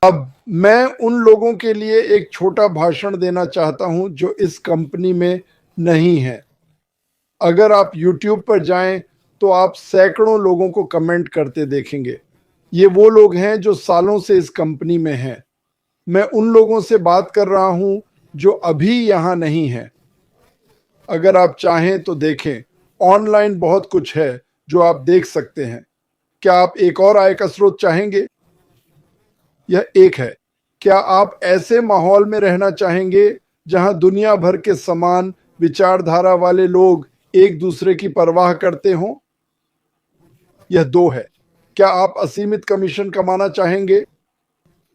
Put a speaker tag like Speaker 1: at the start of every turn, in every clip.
Speaker 1: अब मैं उन लोगों के लिए एक छोटा भाषण देना चाहता हूं जो इस कंपनी में नहीं है। अगर आप YouTube पर जाएं तो आप सैकड़ों लोगों को कमेंट करते देखेंगे। ये वो लोग हैं जो सालों से इस कंपनी में हैं। मैं उन लोगों से बात कर रहा हूं जो अभी यहां नहीं है। अगर आप चाहें तो देखें, ऑनलाइन बहुत कुछ है जो आप देख सकते हैं। क्या आप एक और आय का स्रोत चाहेंगे? यह एक है। क्या आप ऐसे माहौल में रहना चाहेंगे जहां दुनिया भर के समान विचारधारा वाले लोग एक दूसरे की परवाह करते हों? यह दो है। क्या आप असीमित कमीशन कमाना चाहेंगे?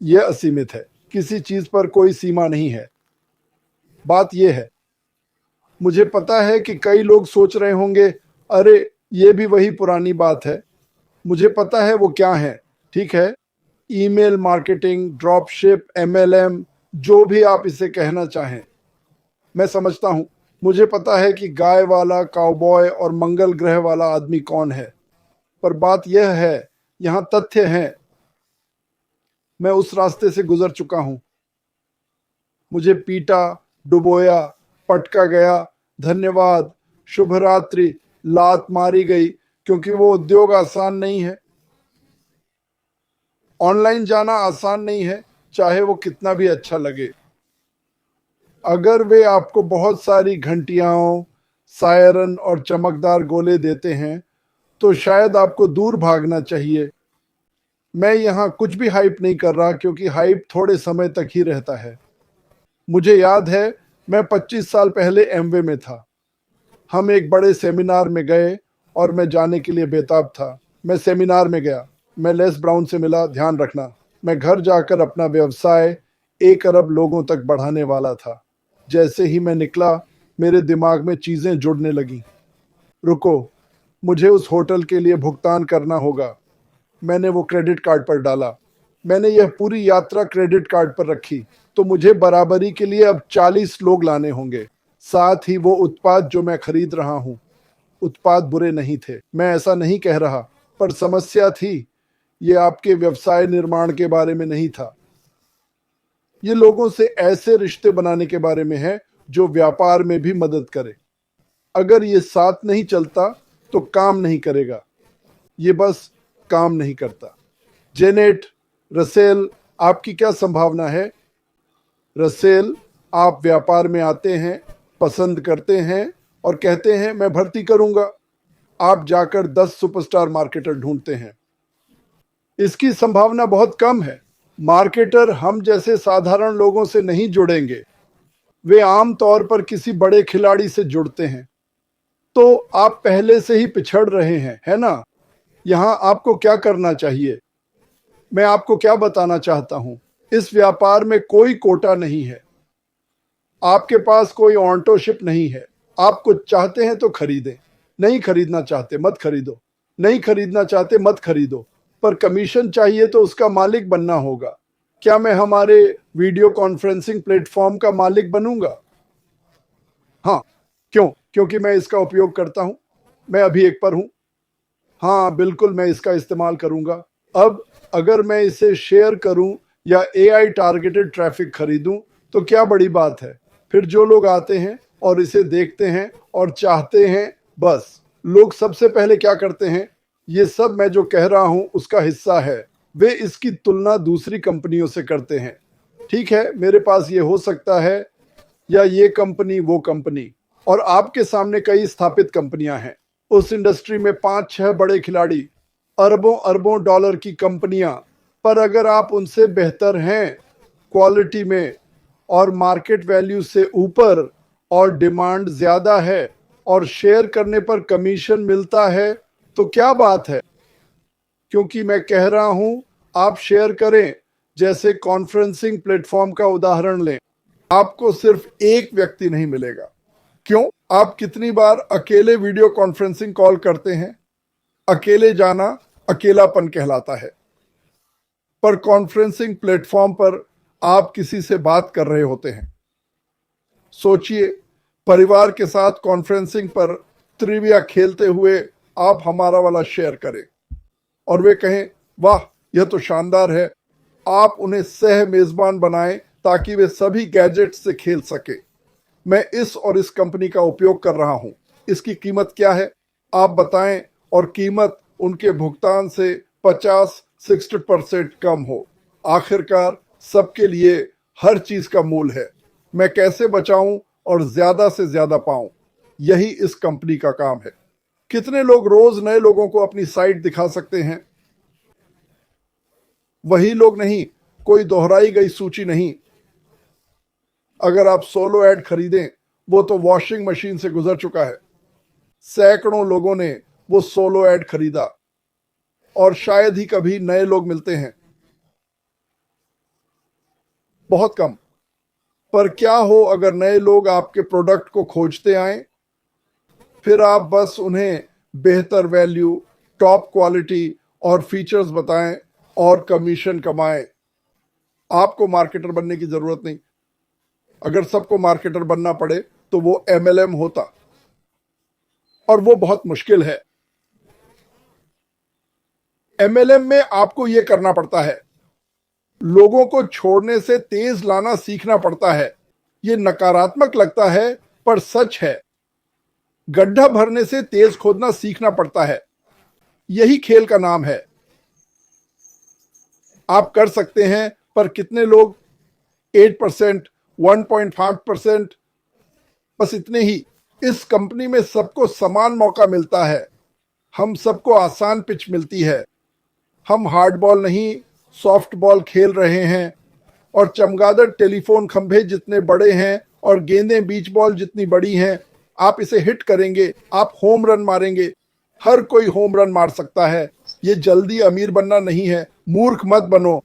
Speaker 1: यह असीमित है। किसी चीज पर कोई सीमा नहीं है। बात यह है, मुझे पता है कि कई लोग सोच रहे होंगे, अरे ये भी वही पुरानी बात है। मुझे पता है वो क्या है। ठीक है, email marketing, drop ship, MLM, जो भी आप इसे कहना चाहें। मैं समझता हूं। मुझे पता है कि गाय वाला, काउबॉय और मंगल ग्रह वाला आदमी कौन है। पर बात यह है, यहां तथ्य हैं। मैं उस रास्ते से गुजर चुका हूं। मुझे पीटा, डुबोया, पटका गया, धन्यवाद, शुभ रात्रि, लात मारी गई, क्योंकि वो उद्योग आसान नहीं है। ऑनलाइन जाना आसान नहीं है, चाहे वो कितना भी अच्छा लगे। अगर वे आपको बहुत सारी घंटियाओं, सायरन और चमकदार गोले देते हैं तो शायद आपको दूर भागना चाहिए। मैं यहाँ कुछ भी हाइप नहीं कर रहा, क्योंकि हाइप थोड़े समय तक ही रहता है। मुझे याद है, मैं 25 साल पहले एमवे में था। हम एक बड़े सेमिनार में गए और मैं जाने के लिए बेताब था। मैं सेमिनार में गया। मैं लेस ब्राउन से मिला, ध्यान रखना। मैं घर जाकर अपना व्यवसाय 1 अरब लोगों तक बढ़ाने वाला था। जैसे ही मैं निकला, मेरे दिमाग में चीजें जुड़ने लगीं। रुको, मुझे उस होटल के लिए भुगतान करना होगा। मैंने वो क्रेडिट कार्ड पर डाला। मैंने यह पूरी यात्रा क्रेडिट कार्ड पर रखी। तो मुझे बराबरी के लिए अब 40 लोग लाने होंगे, साथ ही वो उत्पाद जो मैं खरीद रहा हूँ। उत्पाद बुरे नहीं थे, मैं ऐसा नहीं कह रहा, पर समस्या थी। ये आपके व्यवसाय निर्माण के बारे में नहीं था। ये लोगों से ऐसे रिश्ते बनाने के बारे में है जो व्यापार में भी मदद करे। अगर ये साथ नहीं चलता तो काम नहीं करेगा। ये बस काम नहीं करता। जेनेट, रसेल, आपकी क्या संभावना है? रसेल, आप व्यापार में आते हैं, पसंद करते हैं और कहते हैं मैं भर्ती करूंगा। आप जाकर 10 सुपरस्टार मार्केटर ढूंढते हैं। इसकी संभावना बहुत कम है। मार्केटर हम जैसे साधारण लोगों से नहीं जुड़ेंगे। वे आम तौर पर किसी बड़े खिलाड़ी से जुड़ते हैं। तो आप पहले से ही पिछड़ रहे हैं, है ना? यहां आपको क्या करना चाहिए? मैं आपको क्या बताना चाहता हूं, इस व्यापार में कोई कोटा नहीं है। आपके पास कोई ऑन्टोशिप नहीं है। आप कुछ चाहते हैं तो खरीदें। नहीं खरीदना चाहते मत खरीदो। नहीं खरीदना चाहते मत खरीदो। पर कमीशन चाहिए तो उसका मालिक बनना होगा। क्या मैं हमारे वीडियो कॉन्फ्रेंसिंग प्लेटफॉर्म का मालिक बनूंगा? हाँ। क्यों? क्योंकि मैं इसका उपयोग करता हूं। मैं अभी एक पर हूं। हाँ बिल्कुल, मैं इसका इस्तेमाल करूंगा। अब अगर मैं इसे शेयर करूं या AI टारगेटेड ट्रैफिक खरीदूं तो क्या बड़ी बात है? फिर जो लोग आते हैं और इसे देखते हैं और चाहते हैं, बस। लोग सबसे पहले क्या करते हैं? ये सब मैं जो कह रहा हूं उसका हिस्सा है। वे इसकी तुलना दूसरी कंपनियों से करते हैं। ठीक है, मेरे पास ये हो सकता है, या ये कंपनी, वो कंपनी, और आपके सामने कई स्थापित कंपनियां हैं। उस इंडस्ट्री में 5-6 बड़े खिलाड़ी, अरबों अरबों डॉलर की कंपनियां। पर अगर आप उनसे बेहतर हैं क्वालिटी में और मार्केट वैल्यू से ऊपर और डिमांड ज्यादा है और शेयर करने पर कमीशन मिलता है, तो क्या बात है? क्योंकि मैं कह रहा हूं, आप शेयर करें। जैसे कॉन्फ्रेंसिंग प्लेटफॉर्म का उदाहरण लें। आपको सिर्फ एक व्यक्ति नहीं मिलेगा। क्यों? आप कितनी बार अकेले वीडियो कॉन्फ्रेंसिंग कॉल करते हैं? अकेले जाना अकेलापन कहलाता है। पर कॉन्फ्रेंसिंग प्लेटफॉर्म पर आप किसी से बात कर रहे होते हैं। सोचिए, परिवार के साथ कॉन्फ्रेंसिंग पर ट्रिविया खेलते हुए आप हमारा वाला शेयर करें और वे कहें, वाह यह तो शानदार है। आप उन्हें सह मेजबान बनाएं ताकि वे सभी गैजेट से खेल सके। मैं इस कंपनी का उपयोग कर रहा हूं। इसकी कीमत क्या है आप बताएं, और कीमत उनके भुगतान से 50-60% कम हो। आखिरकार सबके लिए हर चीज का मूल है। मैं कैसे बचाऊं और ज्यादा से ज्यादा पाऊं, यही इस कंपनी का काम है। कितने लोग रोज नए लोगों को अपनी साइट दिखा सकते हैं? वही लोग नहीं, कोई दोहराई गई सूची नहीं। अगर आप सोलो ऐड खरीदें, वो तो वॉशिंग मशीन से गुजर चुका है। सैकड़ों लोगों ने वो सोलो ऐड खरीदा और शायद ही कभी नए लोग मिलते हैं, बहुत कम। पर क्या हो अगर नए लोग आपके प्रोडक्ट को खोजते आए? फिर आप बस उन्हें बेहतर वैल्यू, टॉप क्वालिटी और फीचर्स बताएं और कमीशन कमाएं। आपको मार्केटर बनने की जरूरत नहीं। अगर सबको मार्केटर बनना पड़े तो वो एमएलएम होता, और वो बहुत मुश्किल है। एमएलएम में आपको यह करना पड़ता है, लोगों को छोड़ने से तेज लाना सीखना पड़ता है। यह नकारात्मक लगता है पर सच है। गड्ढा भरने से तेज खोदना सीखना पड़ता है। यही खेल का नाम है। आप कर सकते हैं, पर कितने लोग? 8%, 1.5%, बस इतने ही। इस कंपनी में सबको समान मौका मिलता है। हम सबको आसान पिच मिलती है। हम हार्ड बॉल नहीं, सॉफ्ट बॉल खेल रहे हैं, और चमगादड़ टेलीफोन खंभे जितने बड़े हैं और गेंदें बीच बॉल जितनी बड़ी हैं। आप इसे हिट करेंगे, आप होम रन मारेंगे। हर कोई होम रन मार सकता है। ये जल्दी अमीर बनना नहीं है। मूर्ख मत बनो,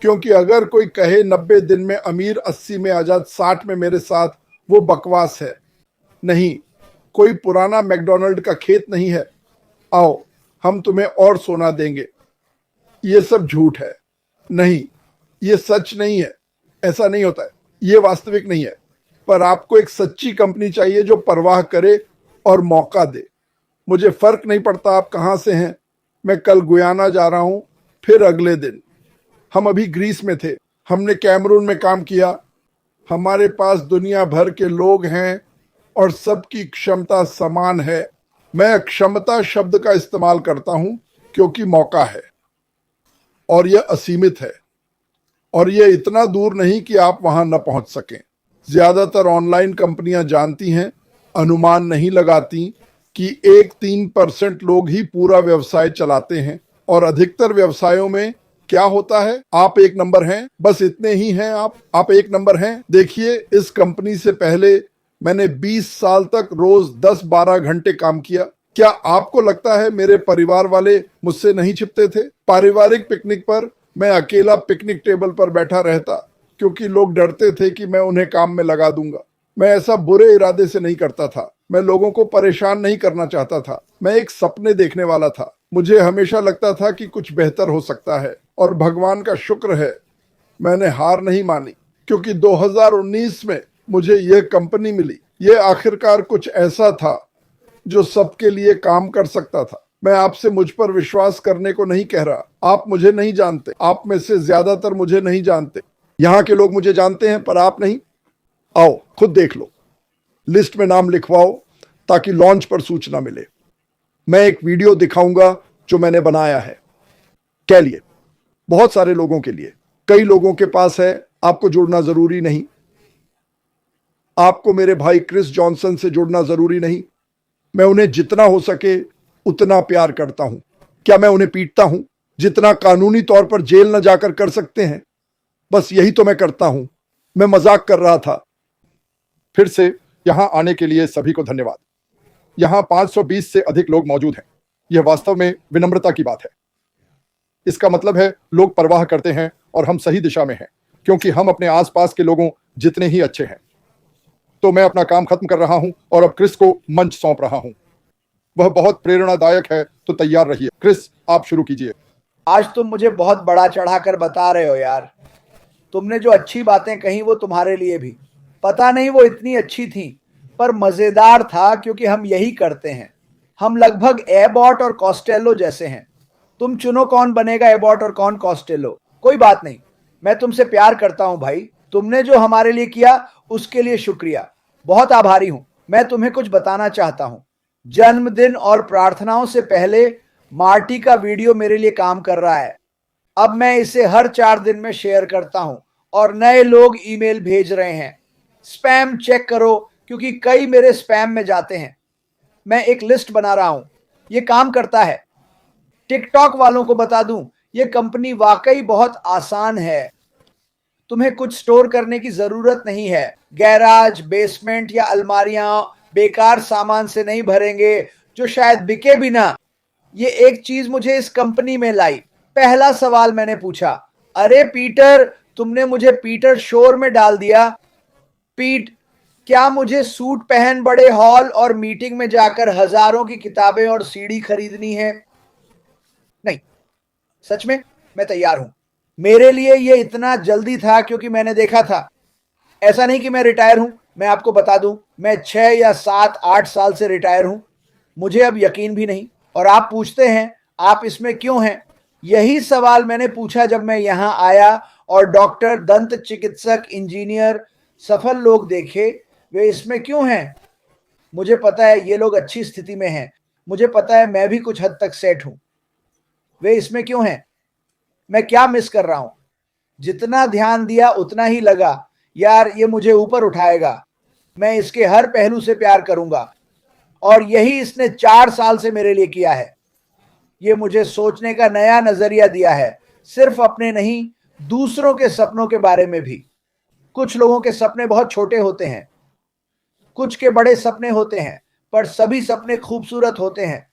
Speaker 1: क्योंकि अगर कोई कहे 90 दिन में अमीर, 80 में आजाद, 60 में मेरे साथ, वो बकवास है। नहीं, कोई पुराना मैकडॉनल्ड का खेत नहीं है। आओ, हम तुम्हें और सोना देंगे। ये सब झूठ है। नहीं, ये सच नहीं है। ऐसा नहीं होता है। ये वास्तविक नहीं है। पर आपको एक सच्ची कंपनी चाहिए जो परवाह करे और मौका दे। मुझे फर्क नहीं पड़ता आप कहां से हैं। मैं कल गुयाना जा रहा हूं, फिर अगले दिन। हम अभी ग्रीस में थे, हमने कैमरून में काम किया। हमारे पास दुनिया भर के लोग हैं और सबकी क्षमता समान है। मैं क्षमता शब्द का इस्तेमाल करता हूं क्योंकि मौका है, और यह असीमित है, और यह इतना दूर नहीं कि आप वहां न पहुंच सकें। ज्यादातर ऑनलाइन कंपनियां जानती हैं, अनुमान नहीं लगाती कि 1-3% लोग ही पूरा व्यवसाय चलाते हैं, और अधिकतर व्यवसायों में क्या होता है, आप एक नंबर हैं, बस इतने ही हैं। आप एक नंबर हैं। देखिए, इस कंपनी से पहले मैंने 20 साल तक रोज 10-12 घंटे काम किया। क्या आपको लगता है मेरे परिवार वाले मुझसे नहीं छिपते थे? पारिवारिक पिकनिक पर मैं अकेला पिकनिक टेबल पर बैठा रहता, क्योंकि लोग डरते थे कि मैं उन्हें काम में लगा दूंगा। मैं ऐसा बुरे इरादे से नहीं करता था। मैं लोगों को परेशान नहीं करना चाहता था। मैं एक सपने देखने वाला था। मुझे हमेशा लगता था कि कुछ बेहतर हो सकता है, और भगवान का शुक्र है मैंने हार नहीं मानी, क्योंकि 2019 में मुझे यह कंपनी मिली। यह आखिरकार कुछ ऐसा था जो सबके लिए काम कर सकता था। मैं आपसे मुझ पर विश्वास करने को नहीं कह रहा। आप मुझे नहीं जानते। आप में से ज्यादातर मुझे नहीं जानते। यहाँ के लोग मुझे जानते हैं, पर आप नहीं। आओ, खुद देख लो। लिस्ट में नाम लिखवाओ ताकि लॉन्च पर सूचना मिले। मैं एक वीडियो दिखाऊंगा जो मैंने बनाया है। क्या लिए? बहुत सारे लोगों के लिए। कई लोगों के पास है, आपको जुड़ना जरूरी नहीं। आपको मेरे भाई क्रिस जॉनसन से जुड़ना जरूरी नहीं। मैं उन्हें जितना हो सके उतना प्यार करता हूं। क्या मैं उन्हें पीटता हूं? जितना कानूनी तौर पर जेल न जाकर कर सकते हैं, बस यही तो मैं करता हूं। मैं मजाक कर रहा था। फिर से यहां आने के लिए सभी को धन्यवाद। यहां 520 से अधिक लोग मौजूद हैं। यह वास्तव में विनम्रता की बात है। इसका मतलब है लोग परवाह करते हैं और हम सही दिशा में हैं, क्योंकि हम अपने आसपास के लोगों जितने ही अच्छे हैं। तो मैं अपना काम खत्म कर रहा हूं और अब क्रिस को मंच सौंप रहा हूं। वह बहुत प्रेरणादायक है, तो तैयार रहिए। क्रिस, आप शुरू कीजिए।
Speaker 2: आज तुम मुझे बहुत बड़ा चढ़ाकर बता रहे हो यार। तुमने जो अच्छी बातें कही वो तुम्हारे लिए भी, पता नहीं वो इतनी अच्छी थी, पर मजेदार था, क्योंकि हम यही करते हैं। हम लगभग एबॉट और कॉस्टेलो जैसे हैं। तुम चुनो कौन बनेगा एबॉट और कौन कॉस्टेलो। कोई बात नहीं, मैं तुमसे प्यार करता हूं भाई। तुमने जो हमारे लिए किया उसके लिए शुक्रिया, बहुत आभारी हूं। मैं तुम्हें कुछ बताना चाहता हूं। जन्मदिन और प्रार्थनाओं से पहले मार्टी का वीडियो मेरे लिए काम कर रहा है। अब मैं इसे हर 4 दिन में शेयर करता हूं और नए लोग ईमेल भेज रहे हैं। स्पैम चेक करो क्योंकि कई मेरे स्पैम में जाते हैं। मैं एक लिस्ट बना रहा हूं, ये काम करता है। टिकटॉक वालों को बता दूं, ये कंपनी वाकई बहुत आसान है। तुम्हें कुछ स्टोर करने की जरूरत नहीं है। गैराज, बेसमेंट या अलमारियां बेकार सामान से नहीं भरेंगे जो शायद बिके भी ना। ये एक चीज मुझे इस कंपनी में लाई। पहला सवाल मैंने पूछा, अरे पीटर, तुमने मुझे पीटर शोर में डाल दिया। पीट, क्या मुझे सूट पहन बड़े हॉल और मीटिंग में जाकर हजारों की किताबें और सीडी खरीदनी है? नहीं, सच में मैं तैयार हूं। मेरे लिए ये इतना जल्दी था क्योंकि मैंने देखा था। ऐसा नहीं कि मैं रिटायर हूं। मैं आपको बता दूं, मैं 6 या 7 8 साल से रिटायर हूं। मुझे अब यकीन भी नहीं। और आप पूछते हैं आप इसमें क्यों हैं? यही सवाल मैंने पूछा जब मैं यहां आया और डॉक्टर, दंत चिकित्सक, इंजीनियर, सफल लोग देखे। वे इसमें क्यों हैं? मुझे पता है ये लोग अच्छी स्थिति में हैं। मुझे पता है मैं भी कुछ हद तक सेट हूं। वे इसमें क्यों हैं? मैं क्या मिस कर रहा हूं? जितना ध्यान दिया उतना ही लगा, यार ये मुझे ऊपर उठाएगा। मैं इसके हर पहलू से प्यार करूंगा। और यही इसने 4 साल से मेरे लिए किया है। ये मुझे सोचने का नया नजरिया दिया है, सिर्फ अपने नहीं, दूसरों के सपनों के बारे में भी। कुछ लोगों के सपने बहुत छोटे होते हैं, कुछ के बड़े सपने होते हैं, पर सभी सपने खूबसूरत होते हैं।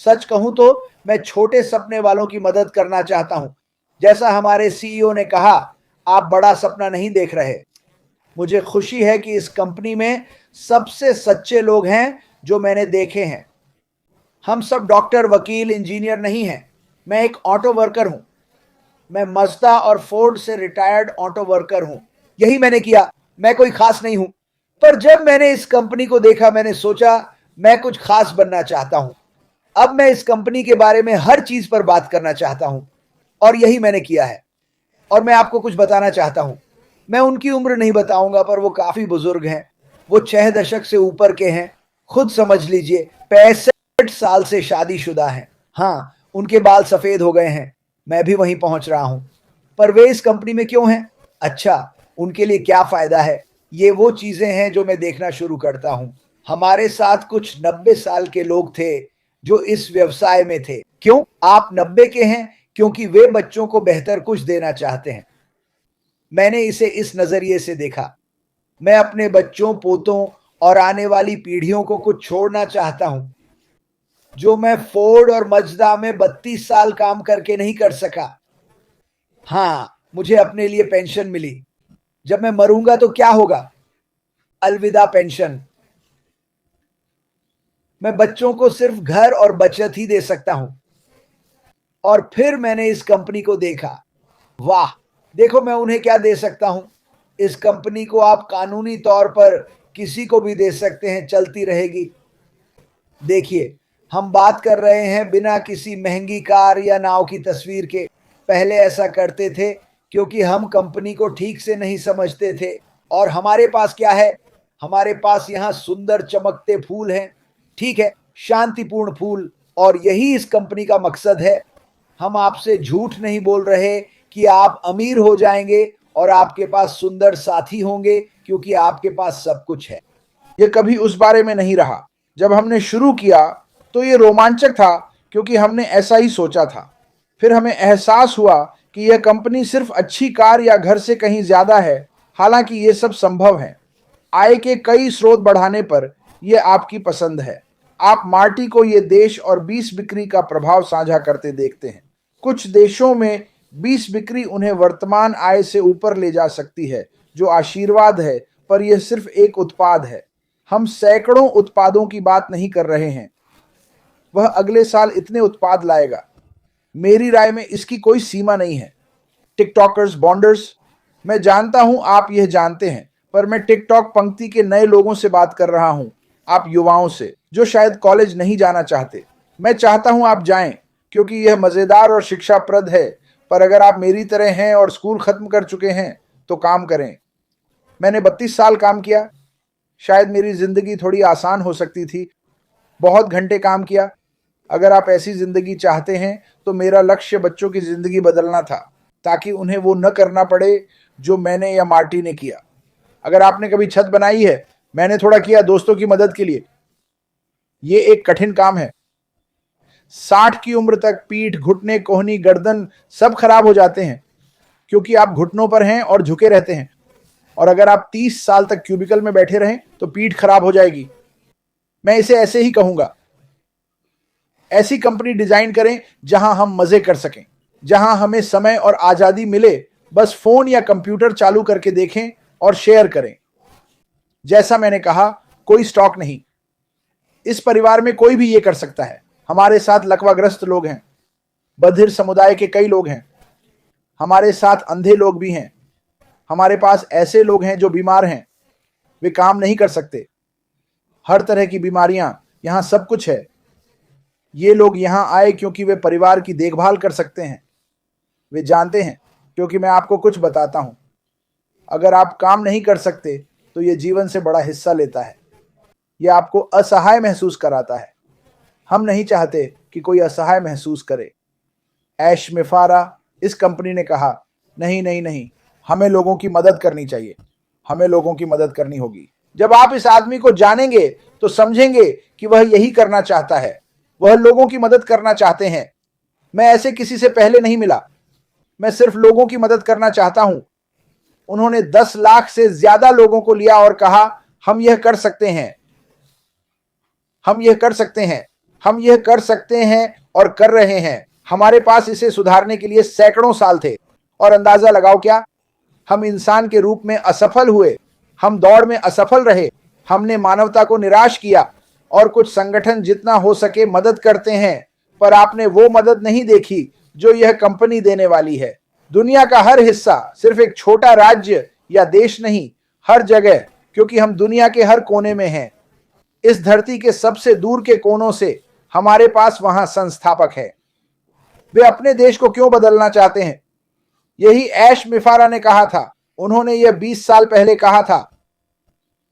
Speaker 2: सच कहूं तो मैं छोटे सपने वालों की मदद करना चाहता हूं। जैसा हमारे सीईओ ने कहा, आप बड़ा सपना नहीं देख रहे। मुझे खुशी है कि इस कंपनी में सबसे सच्चे लोग हैं जो मैंने देखे हैं। हम सब डॉक्टर, वकील, इंजीनियर नहीं हैं। मैं एक ऑटो वर्कर हूं। मैं मज़दा और फोर्ड से रिटायर्ड ऑटो वर्कर हूं। यही मैंने किया। मैं कोई खास नहीं हूं। पर जब मैंने इस कंपनी को देखा, मैंने सोचा मैं कुछ खास बनना चाहता हूं। अब मैं इस कंपनी के बारे में हर चीज पर बात करना चाहता हूं और यही मैंने किया है। और मैं आपको कुछ बताना चाहता हूं। मैं उनकी उम्र नहीं बताऊंगा, पर वो काफी बुजुर्ग हैं। वो 6 दशक से ऊपर के हैं। खुद समझ लीजिए, 65 साल से शादीशुदा हैं। हाँ, उनके बाल सफेद हो गए हैं। मैं भी वहीं पहुंच रहा हूं। पर वे इस कंपनी में क्यों हैं? अच्छा, उनके लिए क्या फायदा है? ये वो चीजें हैं जो मैं देखना शुरू करता हूं। हमारे साथ कुछ 90 साल के लोग थे जो इस व्यवसाय में थे। क्यों? आप 90 के हैं क्योंकि वे बच्चों को बेहतर कुछ देना चाहते हैं। मैंने इसे इस नजरिए से देखा। मैं अपने बच्चों, पोतों और आने वाली पीढ़ियों को कुछ छोड़ना चाहता हूं जो मैं फोर्ड और मजदा में 32 साल काम करके नहीं कर सका। हाँ, मुझे अपने लिए पेंशन मिली। जब मैं मरूंगा तो क्या होगा? अलविदा पेंशन। मैं बच्चों को सिर्फ घर और बचत ही दे सकता हूं। और फिर मैंने इस कंपनी को देखा। वाह, देखो मैं उन्हें क्या दे सकता हूं। इस कंपनी को आप कानूनी तौर पर किसी को भी दे सकते हैं, चलती रहेगी। देखिए, हम बात कर रहे हैं बिना किसी महंगी कार या नाव की तस्वीर के। पहले ऐसा करते थे क्योंकि हम कंपनी को ठीक से नहीं समझते थे। और हमारे पास क्या है? हमारे पास यहाँ सुंदर चमकते फूल हैं। ठीक है, शांतिपूर्ण फूल। और यही इस कंपनी का मकसद है। हम आपसे झूठ नहीं बोल रहे कि आप अमीर हो जाएंगे और आपके पास सुंदर साथी होंगे, क्योंकि आपके पास सब कुछ है।
Speaker 3: ये कभी उस बारे में नहीं रहा। जब हमने शुरू किया तो ये रोमांचक था क्योंकि हमने ऐसा ही सोचा था। फिर हमें एहसास हुआ कि यह कंपनी सिर्फ अच्छी कार या घर से कहीं ज्यादा है। हालांकि ये सब संभव है। आय के कई स्रोत बढ़ाने पर यह आपकी पसंद है। आप मार्टी को ये देश और 20 बिक्री का प्रभाव साझा करते देखते हैं। कुछ देशों में 20 बिक्री उन्हें वर्तमान आय से ऊपर ले जा सकती है, जो आशीर्वाद है, पर यह सिर्फ एक उत्पाद है। हम सैकड़ों उत्पादों की बात नहीं कर रहे हैं। वह अगले साल इतने उत्पाद लाएगा। मेरी राय में इसकी कोई सीमा नहीं है। टिकटॉकर्स, बॉन्डर्स, मैं जानता हूं आप यह जानते हैं, पर मैं टिकटॉक पंक्ति के नए लोगों से बात कर रहा हूं। आप युवाओं से जो शायद कॉलेज नहीं जाना चाहते। मैं चाहता हूं आप जाएं क्योंकि यह मजेदार और शिक्षाप्रद है। पर अगर आप मेरी तरह हैं और स्कूल खत्म कर चुके हैं तो काम करें। मैंने 32 साल काम किया, शायद मेरी जिंदगी थोड़ी आसान हो सकती थी। बहुत घंटे काम किया। अगर आप ऐसी जिंदगी चाहते हैं तो मेरा लक्ष्य बच्चों की जिंदगी बदलना था, ताकि उन्हें वो न करना पड़े जो मैंने या मार्टी ने किया। अगर आपने कभी छत बनाई है, मैंने थोड़ा किया दोस्तों की मदद के लिए। ये एक कठिन काम है। 60 की उम्र तक पीठ, घुटने, कोहनी, गर्दन सब खराब हो जाते हैं, क्योंकि आप घुटनों पर हैं और झुके रहते हैं। और अगर आप 30 साल तक क्यूबिकल में बैठे रहें तो पीठ खराब हो जाएगी। मैं इसे ऐसे ही कहूंगा, ऐसी कंपनी डिजाइन करें जहां हम मजे कर सकें, जहां हमें समय और आजादी मिले बस फोन या कंप्यूटर चालू करके देखें और शेयर करें। जैसा मैंने कहा, कोई स्टॉक नहीं। इस परिवार में कोई भी ये कर सकता है। हमारे साथ लकवाग्रस्त लोग हैं, बधिर समुदाय के कई लोग हैं, हमारे साथ अंधे लोग भी हैं, हमारे पास ऐसे लोग हैं जो बीमार हैं, वे काम नहीं कर सकते, हर तरह की बीमारियां, यहां सब कुछ है। ये लोग यहां आए क्योंकि वे परिवार की देखभाल कर सकते हैं। वे जानते हैं, क्योंकि मैं आपको कुछ बताता हूं। अगर आप काम नहीं कर सकते तो यह जीवन से बड़ा हिस्सा लेता है। यह आपको असहाय महसूस कराता है। हम नहीं चाहते कि कोई असहाय महसूस करे। ऐश मिफारा, इस कंपनी ने कहा, नहीं नहीं नहीं, हमें लोगों की मदद करनी चाहिए, हमें लोगों की मदद करनी होगी। जब आप इस आदमी को जानेंगे तो समझेंगे कि वह यही करना चाहता है। वह लोगों की मदद करना चाहते हैं। मैं ऐसे किसी से पहले नहीं मिला। मैं सिर्फ लोगों की मदद करना चाहता हूं। उन्होंने 10 लाख से ज्यादा लोगों को लिया और कहा, हम यह कर सकते हैं, हम यह कर सकते हैं, हम यह कर सकते हैं और कर रहे हैं। हमारे पास इसे सुधारने के लिए सैकड़ों साल थे। और अंदाजा लगाओ क्या, हम इंसान के रूप में असफल हुए, हम दौड़ में असफल रहे, हमने मानवता को निराश किया। और कुछ संगठन जितना हो सके मदद करते हैं, पर आपने वो मदद नहीं देखी जो यह कंपनी देने वाली है। दुनिया का हर हिस्सा, सिर्फ एक छोटा राज्य या देश नहीं, हर जगह, क्योंकि हम दुनिया के हर कोने में हैं। इस धरती के सबसे दूर के कोनों से हमारे पास वहां संस्थापक है। वे अपने देश को क्यों बदलना चाहते हैं? यही ऐश मिफारा ने कहा था। उन्होंने यह 20 साल पहले कहा था।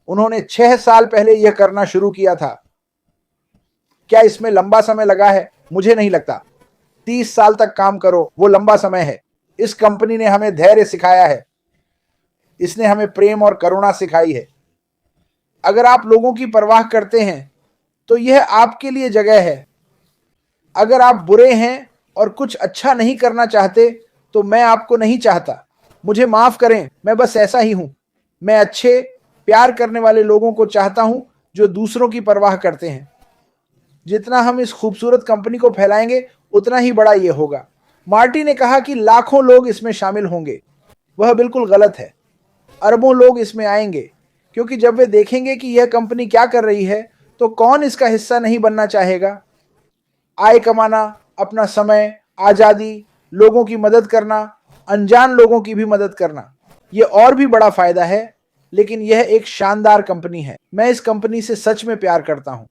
Speaker 3: उन्होंने 6 साल पहले यह करना शुरू किया था। क्या इसमें लंबा समय लगा है? मुझे नहीं लगता। 30 साल तक काम करो, वो लंबा समय है। इस कंपनी ने हमें धैर्य सिखाया है। इसने हमें प्रेम और करुणा सिखाई है। अगर आप लोगों की परवाह करते हैं तो यह आपके लिए जगह है। अगर आप बुरे हैं और कुछ अच्छा नहीं करना चाहते तो मैं आपको नहीं चाहता। मुझे माफ करें, मैं बस ऐसा ही हूं। मैं अच्छे, प्यार करने वाले लोगों को चाहता हूं जो दूसरों की परवाह करते हैं। जितना हम इस खूबसूरत कंपनी को फैलाएंगे उतना ही बड़ा ये होगा। मार्टी ने कहा कि लाखों लोग इसमें शामिल होंगे। वह बिल्कुल गलत है। अरबों लोग इसमें आएंगे, क्योंकि जब वे देखेंगे कि यह कंपनी क्या कर रही है तो कौन इसका हिस्सा नहीं बनना चाहेगा। आय कमाना, अपना समय, आज़ादी, लोगों की मदद करना, अनजान लोगों की भी मदद करना, यह और भी बड़ा फायदा है। लेकिन यह एक शानदार कंपनी है। मैं इस कंपनी से सच में प्यार करता हूं।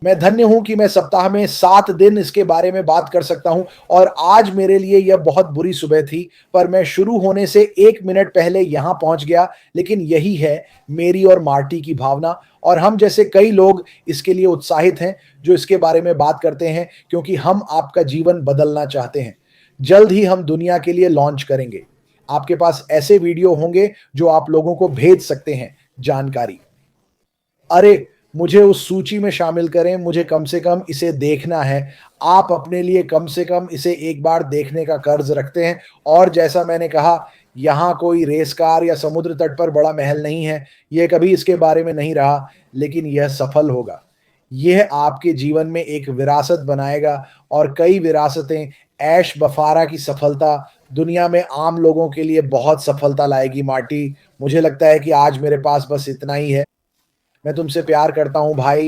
Speaker 3: मैं धन्य हूं कि मैं सप्ताह में 7 दिन इसके बारे में बात कर सकता हूं। और आज मेरे लिए यह बहुत बुरी सुबह थी, पर मैं शुरू होने से 1 मिनट पहले यहां पहुंच गया। लेकिन यही है मेरी और मार्टी की भावना, और हम जैसे कई लोग इसके लिए उत्साहित हैं जो इसके बारे में बात करते हैं, क्योंकि हम आपका जीवन बदलना चाहते हैं। जल्द ही हम दुनिया के लिए लॉन्च करेंगे। आपके पास ऐसे वीडियो होंगे जो आप लोगों को भेज सकते हैं जानकारी। अरे, मुझे उस सूची में शामिल करें, मुझे कम से कम इसे देखना है। आप अपने लिए कम से कम इसे एक बार देखने का कर्ज रखते हैं। और जैसा मैंने कहा, यहाँ कोई रेस कार या समुद्र तट पर बड़ा महल नहीं है। यह कभी इसके बारे में नहीं रहा, लेकिन यह सफल होगा। यह आपके जीवन में एक विरासत बनाएगा, और कई विरासतें। ऐश बफारा की सफलता दुनिया में आम लोगों के लिए बहुत सफलता लाएगी। मार्टी, मुझे लगता है कि आज मेरे पास बस इतना ही है। मैं तुमसे प्यार करता हूं भाई।